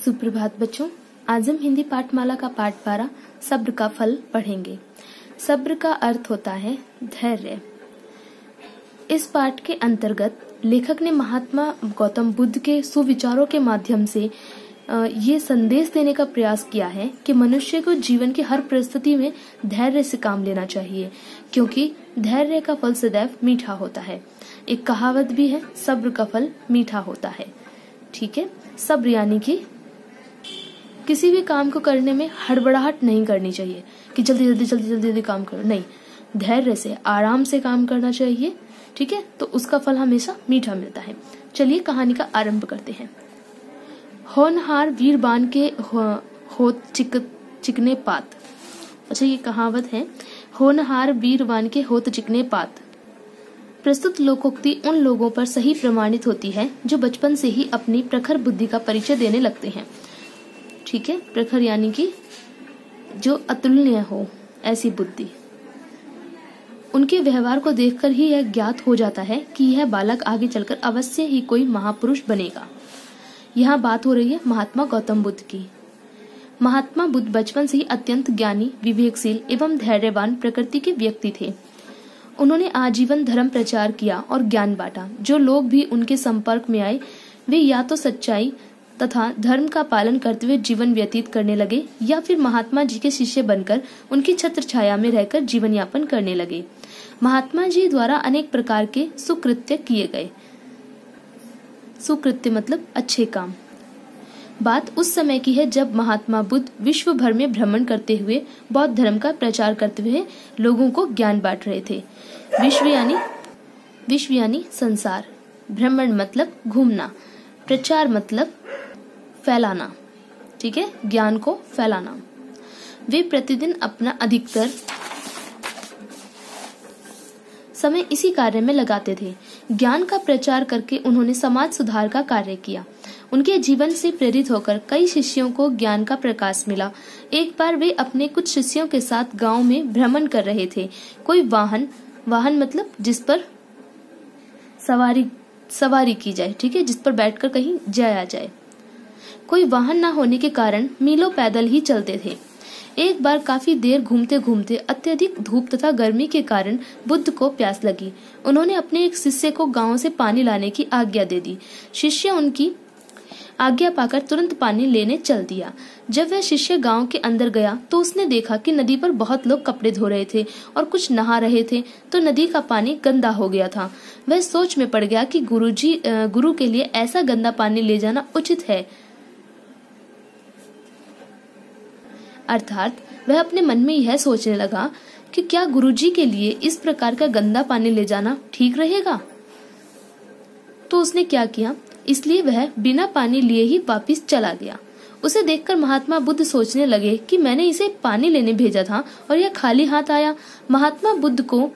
सुप्रभात बच्चों, आज हम हिंदी पाठमाला का पाठ 12 सब्र का फल पढ़ेंगे। सब्र का अर्थ होता है धैर्य। इस पाठ के अंतर्गत लेखक ने महात्मा गौतम बुद्ध के सुविचारों के माध्यम से ये संदेश देने का प्रयास किया है कि मनुष्य को जीवन की हर परिस्थिति में धैर्य से काम लेना चाहिए, क्योंकि धैर्य का फल सदैव मीठा होता है। एक कहावत भी है, सब्र का फल मीठा होता है। ठीक है, सब्र यानी कि किसी भी काम को करने में हड़बड़ाहट नहीं करनी चाहिए कि जल्दी जल्दी काम करो, नहीं, धैर्य से आराम से काम करना चाहिए। ठीक है, तो उसका फल हमेशा मीठा मिलता है। चलिए कहानी का आरंभ करते हैं। होनहार वीरबान के होत चिकने पात। अच्छा, ये कहावत है, होनहार वीरबान के होत चिकने पात। प्रस्तुत लोकोक्ति उन लोगों पर सही प्रमाणित होती है जो बचपन से ही अपनी प्रखर बुद्धि का परिचय देने लगते हैं। ठीक है, प्रखर यानी कि जो अतुलनीय हो, ऐसी बुद्धि। उनके व्यवहार को देखकर ही यह ज्ञात हो जाता है कि यह बालक आगे चलकर अवश्य ही कोई महापुरुष बनेगा। यहाँ बात हो रही है महात्मा गौतम बुद्ध की। महात्मा बुद्ध बचपन से ही अत्यंत ज्ञानी, विवेकशील एवं धैर्यवान प्रकृति के व्यक्ति थे। उन्होंने आजीवन धर्म प्रचार किया और ज्ञान बांटा। जो लोग भी उनके संपर्क में आए, वे या तो सच्चाई तथा धर्म का पालन करते हुए जीवन व्यतीत करने लगे, या फिर महात्मा जी के शिष्य बनकर उनकी छत्र छाया में रहकर जीवन यापन करने लगे। महात्मा जी द्वारा अनेक प्रकार के सुकृत्य किए गए। सुकृत्य मतलब अच्छे काम। बात उस समय की है जब महात्मा बुद्ध विश्व भर में भ्रमण करते हुए बौद्ध धर्म का प्रचार करते हुए लोगों को ज्ञान बांट रहे थे। विश्व यानी संसार, भ्रमण मतलब घूमना, प्रचार मतलब फैलाना। ठीक है, ज्ञान को फैलाना। वे प्रतिदिन अपना अधिकतर समय इसी कार्य में लगाते थे। ज्ञान का प्रचार करके उन्होंने समाज सुधार का कार्य किया। उनके जीवन से प्रेरित होकर कई शिष्यों को ज्ञान का प्रकाश मिला। एक बार वे अपने कुछ शिष्यों के साथ गांव में भ्रमण कर रहे थे। कोई वाहन मतलब जिस पर सवारी की जाए, ठीक है, जिस पर बैठकर कहीं जाया जाए। कोई वाहन न होने के कारण मीलों पैदल ही चलते थे। एक बार काफी देर घूमते घूमते अत्यधिक धूप तथा गर्मी के कारण बुद्ध को प्यास लगी। उन्होंने अपने एक शिष्य को गांव से पानी लाने की आज्ञा दे दी। शिष्य उनकी आज्ञा पाकर तुरंत पानी लेने चल दिया। जब वह शिष्य गांव के अंदर गया तो उसने देखा कि नदी पर बहुत लोग कपड़े धो रहे थे और कुछ नहा रहे थे, तो नदी का पानी गंदा हो गया था। वह सोच में पड़ गया कि गुरु के लिए ऐसा गंदा पानी ले जाना उचित है। अर्थात वह अपने मन में यह सोचने लगा कि क्या गुरुजी के लिए इस प्रकार का गंदा पानी ले जाना ठीक रहेगा। तो उसने क्या किया, इसलिए वह बिना पानी लिए ही वापस चला गया। उसे देखकर महात्मा बुद्ध सोचने लगे कि मैंने इसे पानी लेने भेजा था और यह खाली हाथ आया। महात्मा बुद्ध को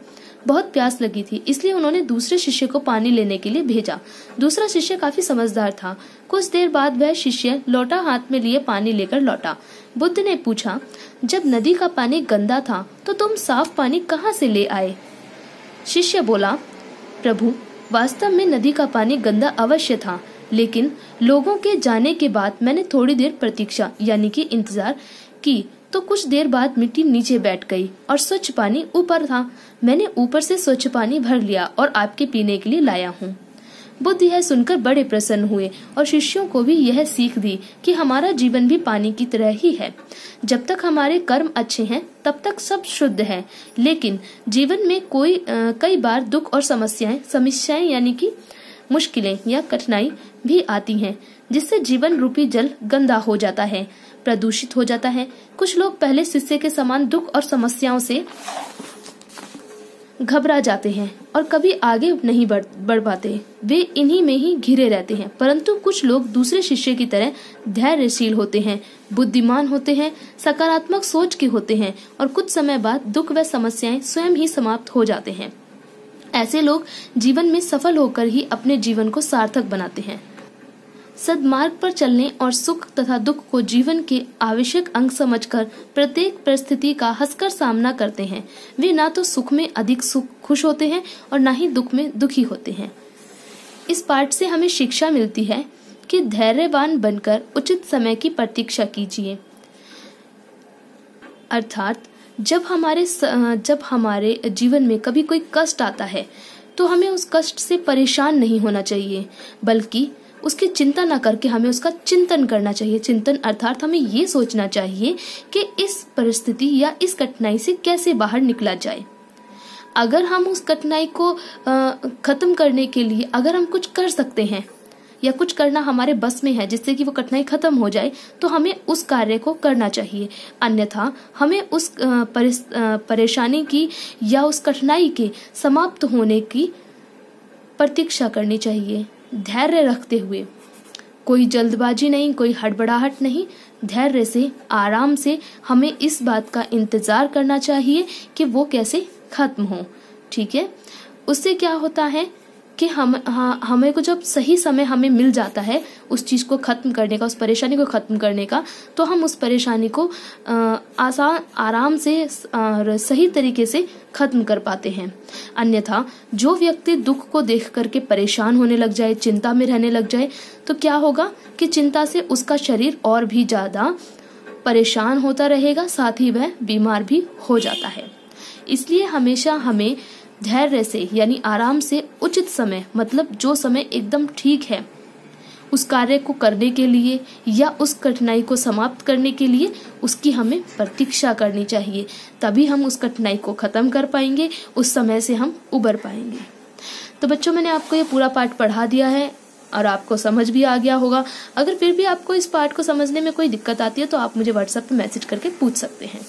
बहुत प्यास लगी थी, इसलिए उन्होंने दूसरे शिष्य को पानी लेने के लिए भेजा। दूसरा शिष्य काफी समझदार था। कुछ देर बाद वह शिष्य लोटा हाथ में लिए पानी लेकर लौटा। बुद्ध ने पूछा, जब नदी का पानी गंदा था तो तुम साफ पानी कहाँ से ले आए? शिष्य बोला, प्रभु, वास्तव में नदी का पानी गंदा अवश्य था, लेकिन लोगों के जाने के बाद मैंने थोड़ी देर प्रतीक्षा यानी कि इंतजार की, तो कुछ देर बाद मिट्टी नीचे बैठ गई और स्वच्छ पानी ऊपर था। मैंने ऊपर से स्वच्छ पानी भर लिया और आपके पीने के लिए लाया हूँ। बुद्ध यह सुनकर बड़े प्रसन्न हुए और शिष्यों को भी यह सीख दी कि हमारा जीवन भी पानी की तरह ही है। जब तक हमारे कर्म अच्छे हैं तब तक सब शुद्ध है, लेकिन जीवन में कई बार दुख और समस्याएं यानी कि मुश्किलें या कठिनाई भी आती हैं, जिससे जीवन रूपी जल गंदा हो जाता है, प्रदूषित हो जाता है। कुछ लोग पहले शिष्य के समान दुख और समस्याओं से घबरा जाते हैं और कभी आगे नहीं बढ़ पाते। वे इन्हीं में ही घिरे रहते हैं। परंतु कुछ लोग दूसरे शिष्य की तरह धैर्यशील होते हैं, बुद्धिमान होते हैं, सकारात्मक सोच के होते हैं और कुछ समय बाद दुख व समस्याएं स्वयं ही समाप्त हो जाते हैं। ऐसे लोग जीवन में सफल होकर ही अपने जीवन को सार्थक बनाते हैं। सद्मार्ग पर चलने और सुख तथा दुख को जीवन के आवश्यक अंग समझकर प्रत्येक परिस्थिति का हंसकर सामना करते हैं। वे ना तो सुख में अधिक खुश होते हैं और ना ही दुख में दुखी होते हैं। इस पाठ से हमें शिक्षा मिलती है कि धैर्यवान बनकर उचित समय की प्रतीक्षा कीजिए। अर्थात जब हमारे जीवन में कभी कोई कष्ट आता है तो हमें उस कष्ट से परेशान नहीं होना चाहिए, बल्कि उसकी चिंता ना करके हमें उसका चिंतन करना चाहिए। चिंतन अर्थात हमें ये सोचना चाहिए कि इस परिस्थिति या इस कठिनाई से कैसे बाहर निकला जाए। अगर हम उस कठिनाई को खत्म करने के लिए अगर हम कुछ कर सकते हैं या कुछ करना हमारे बस में है जिससे कि वो कठिनाई खत्म हो जाए, तो हमें उस कार्य को करना चाहिए। अन्यथा हमें उस परेशानी की या उस कठिनाई के समाप्त होने की प्रतीक्षा करनी चाहिए, धैर्य रखते हुए। कोई जल्दबाजी नहीं, कोई हड़बड़ाहट नहीं, धैर्य से आराम से हमें इस बात का इंतजार करना चाहिए कि वो कैसे खत्म हो। ठीक है, उससे क्या होता है कि हमें को जब सही समय हमें मिल जाता है उस चीज को खत्म करने का, उस परेशानी को खत्म करने का, तो हम उस परेशानी को आराम से सही तरीके से खत्म कर पाते हैं। अन्यथा जो व्यक्ति दुख को देख करके परेशान होने लग जाए, चिंता में रहने लग जाए, तो क्या होगा कि चिंता से उसका शरीर और भी ज्यादा परेशान होता रहेगा, साथ ही वह बीमार भी हो जाता है। इसलिए हमेशा हमें धैर्य से यानी आराम से उचित समय, मतलब जो समय एकदम ठीक है उस कार्य को करने के लिए या उस कठिनाई को समाप्त करने के लिए, उसकी हमें प्रतीक्षा करनी चाहिए। तभी हम उस कठिनाई को खत्म कर पाएंगे, उस समय से हम उबर पाएंगे। तो बच्चों, मैंने आपको ये पूरा पाठ पढ़ा दिया है और आपको समझ भी आ गया होगा। अगर फिर भी आपको इस पाठ को समझने में कोई दिक्कत आती है तो आप मुझे व्हाट्सएप पे मैसेज करके पूछ सकते हैं।